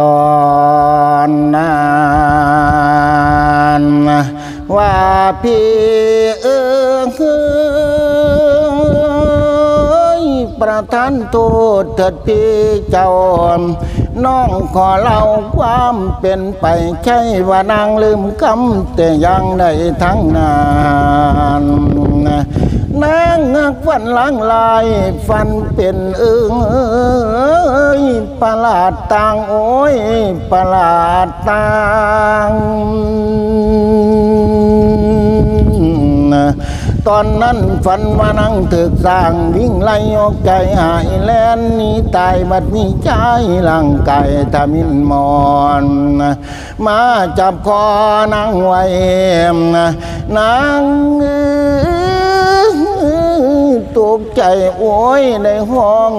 ตอนนั้นว่าพี่ประทานโทษเถิดพี่เจ้าน้องขอเล่าความเป็นไปใช่ว่านางลืมคำแต่ยังได้ทั้งนานนางหักฟันล้างลายฟันเป็นประหลาดต่างโอ้ยประหลาดต่างตอนนั้นฝันว่านั่งถึกสร้างวิ่งไล่ออกใจหายแลนนี้ตายบัดนี้ใจร่างกายทามินมอนมาจับคอนั่งไว้นางตกใจโอ้ยในห้อง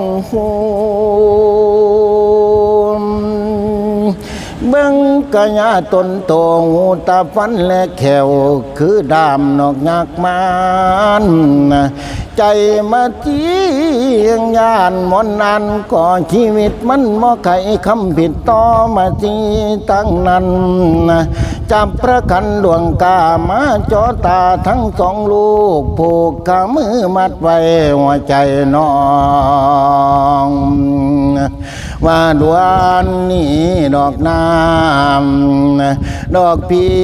เบิ่งกะยาตนโตหูตาฟันและแขวคือดามนอกยักมันใจมาเจียงยานมนนันก่อชีวิตมันมอไข่คำผิดต่อมาจีตั้งนั้นจับประกันดวงกามาจอตาทั้งสองลูกผูกขามือมัดไว้หัวใจน้องว่าดวนนี้ดอกน้ำดอกพี่